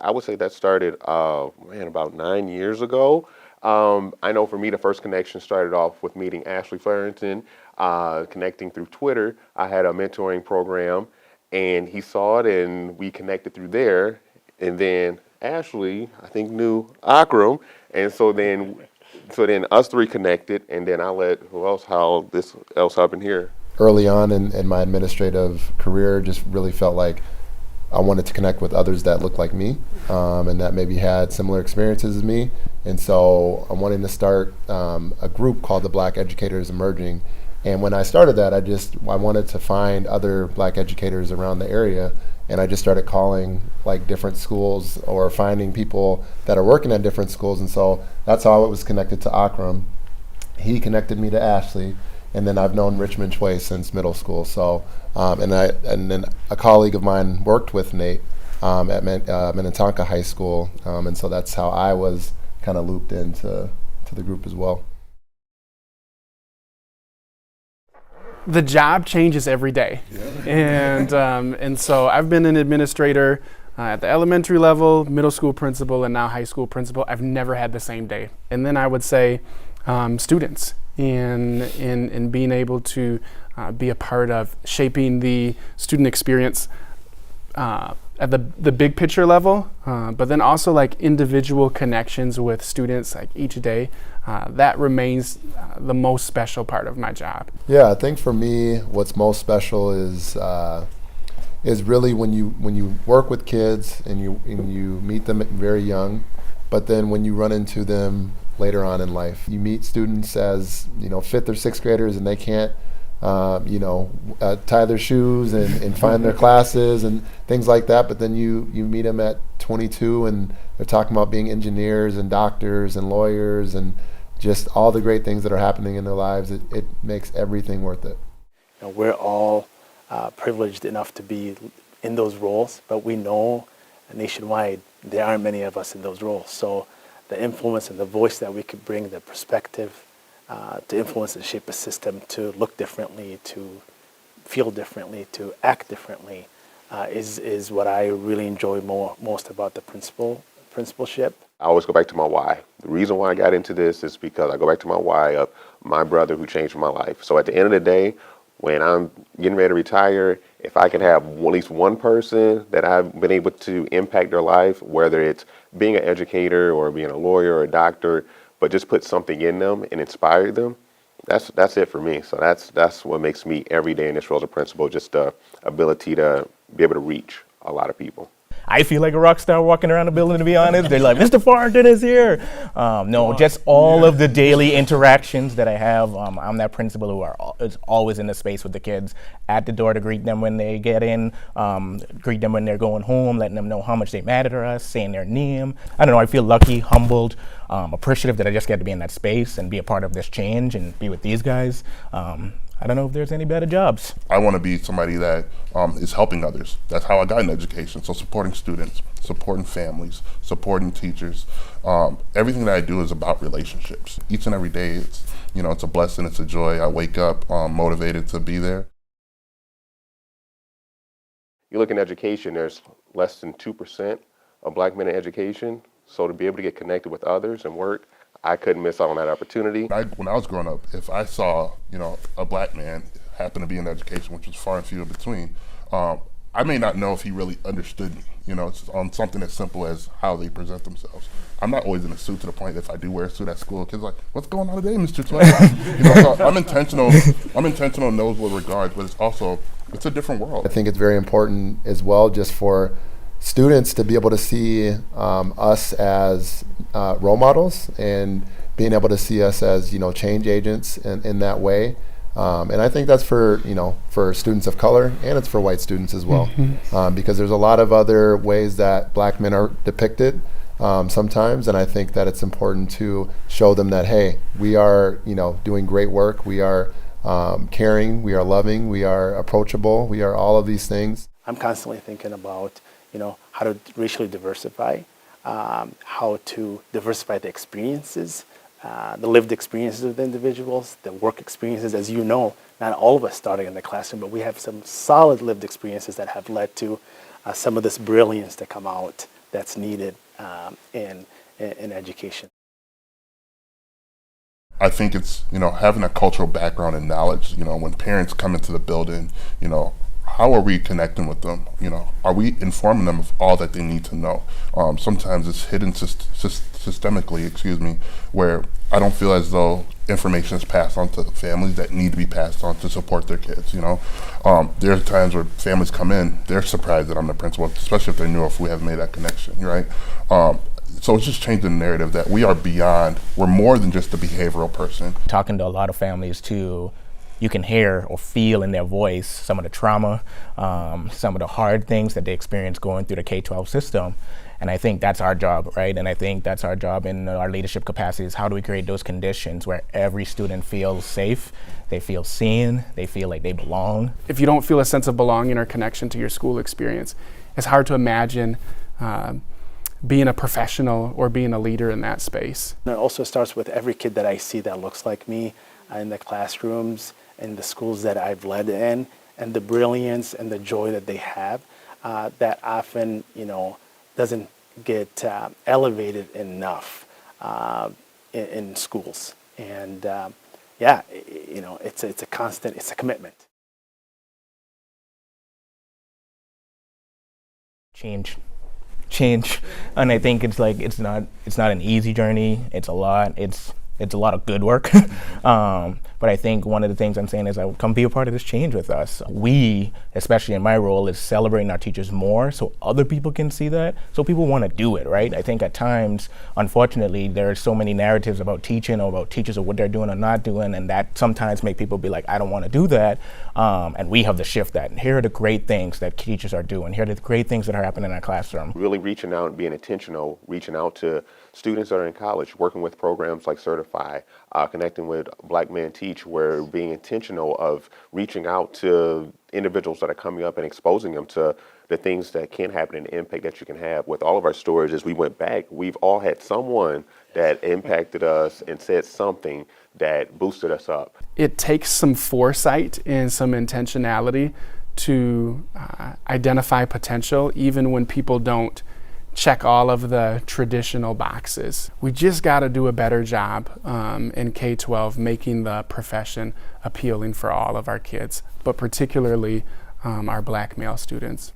I would say that started, man, about 9 years ago. I know for me, the first connection started off with meeting Ashley Farrington, connecting through Twitter. I had a mentoring program, and he saw it, and we connected through there. And then Ashley, I think, knew Akram, and so then us three connected, and then I let who else? How this else happened here? Early on in my administrative career, just really felt like I wanted to connect with others that looked like me, and that maybe had similar experiences as me. And so I'm wanting to start a group called the Black Educators Emerging. And when I started that, I wanted to find other Black educators around the area, and I just started calling like different schools or finding people that are working at different schools. And so that's how I was connected to Akram. He connected me to Ashley, and then I've known Richmond Choi since middle school. So, and then a colleague of mine worked with Nate at Minnetonka High School, and so that's how I was kind of looped into the group as well. The job changes every day, and so I've been an administrator at the elementary level, middle school principal, and now high school principal. I've never had the same day. And then I would say students in being able to be a part of shaping the student experience at the big picture level, but then also like individual connections with students like each day. That remains the most special part of my job. Yeah, I think for me, what's most special is really when you work with kids and you meet them very young, but then when you run into them later on in life, you meet students as fifth or sixth graders, and they can't tie their shoes and find their classes and things like that. But then you meet them at 22, and they're talking about being engineers and doctors and lawyers and just all the great things that are happening in their lives. It makes everything worth it. We're all privileged enough to be in those roles, but we know nationwide there aren't many of us in those roles. So the influence and the voice that we could bring, the perspective to influence and shape a system to look differently, to feel differently, to act differently is what I really enjoy most about the principalship. I always go back to my why. The reason why I got into this is because I go back to my why of my brother who changed my life. So at the end of the day, when I'm getting ready to retire, if I can have at least one person that I've been able to impact their life, whether it's being an educator or being a lawyer or a doctor, but just put something in them and inspire them, that's it for me. So that's what makes me every day in this role as a principal, just the ability to be able to reach a lot of people. I feel like a rock star walking around the building, to be honest. They're like, Mr. Farrington is here. No, just all of the daily interactions that I have. I'm that principal who is always in the space with the kids, at the door to greet them when they get in, greet them when they're going home, letting them know how much they matter to us, saying their name. I don't know, I feel lucky, humbled, appreciative that I just get to be in that space and be a part of this change and be with these guys. I don't know if there's any better jobs. I want to be somebody that is helping others. That's how I got in education. So supporting students, supporting families, supporting teachers. Everything that I do is about relationships. Each and every day, it's a blessing, it's a joy. I wake up motivated to be there. You look in education, there's less than 2% of Black men in education. So to be able to get connected with others and work, I couldn't miss out on that opportunity. When I was growing up, if I saw, a Black man happen to be in education, which was far and few in between, I may not know if he really understood me. It's on something as simple as how they present themselves. I'm not always in a suit, to the point that if I do wear a suit at school, kids are like, "What's going on today, Mr. Twain?" So I'm intentional in those regards, but it's a different world. I think it's very important as well, just for students to be able to see us as role models, and being able to see us as change agents in that way. And I think that's for students of color, and it's for white students as well, because there's a lot of other ways that Black men are depicted sometimes, and I think that it's important to show them that, hey, we are doing great work, we are caring, we are loving, we are approachable, we are all of these things. I'm constantly thinking about how to racially diversify, how to diversify the experiences, the lived experiences of the individuals, the work experiences. As you know, not all of us starting in the classroom, but we have some solid lived experiences that have led to some of this brilliance to come out that's needed in education. I think it's, having a cultural background and knowledge, when parents come into the building, how are we connecting with them? Are we informing them of all that they need to know? Sometimes it's hidden systemically, where I don't feel as though information is passed on to families that need to be passed on to support their kids, There are times where families come in, they're surprised that I'm the principal, especially if they're new, if we haven't made that connection, right? So it's just changing the narrative that we're more than just a behavioral person. Talking to a lot of families too, you can hear or feel in their voice some of the trauma, some of the hard things that they experience going through the K-12 system. And I think that's our job, right? And I think that's our job in our leadership capacities. How do we create those conditions where every student feels safe, they feel seen, they feel like they belong? If you don't feel a sense of belonging or connection to your school experience, it's hard to imagine being a professional or being a leader in that space. And it also starts with every kid that I see that looks like me in the classrooms, in the schools that I've led in, and the brilliance and the joy that they have that often, doesn't get elevated enough in schools. And it's a constant, it's a commitment. Change, and I think it's not an easy journey. It's a lot of good work. But I think one of the things I'm saying is come be a part of this change with us. We, especially in my role, is celebrating our teachers more so other people can see that, so people want to do it, right? I think at times, unfortunately, there are so many narratives about teaching or about teachers or what they're doing or not doing, and that sometimes make people be like, I don't want to do that. And we have to shift that. And here are the great things that teachers are doing. Here are the great things that are happening in our classroom. Really reaching out and being intentional, reaching out to students that are in college, working with programs like Certify, connecting with Black Men Teach, where being intentional of reaching out to individuals that are coming up and exposing them to the things that can happen and the impact that you can have. With all of our stories, as we went back, we've all had someone that impacted us and said something that boosted us up. It takes some foresight and some intentionality to identify potential, even when people don't check all of the traditional boxes. We just got to do a better job in K-12 making the profession appealing for all of our kids, but particularly our Black male students.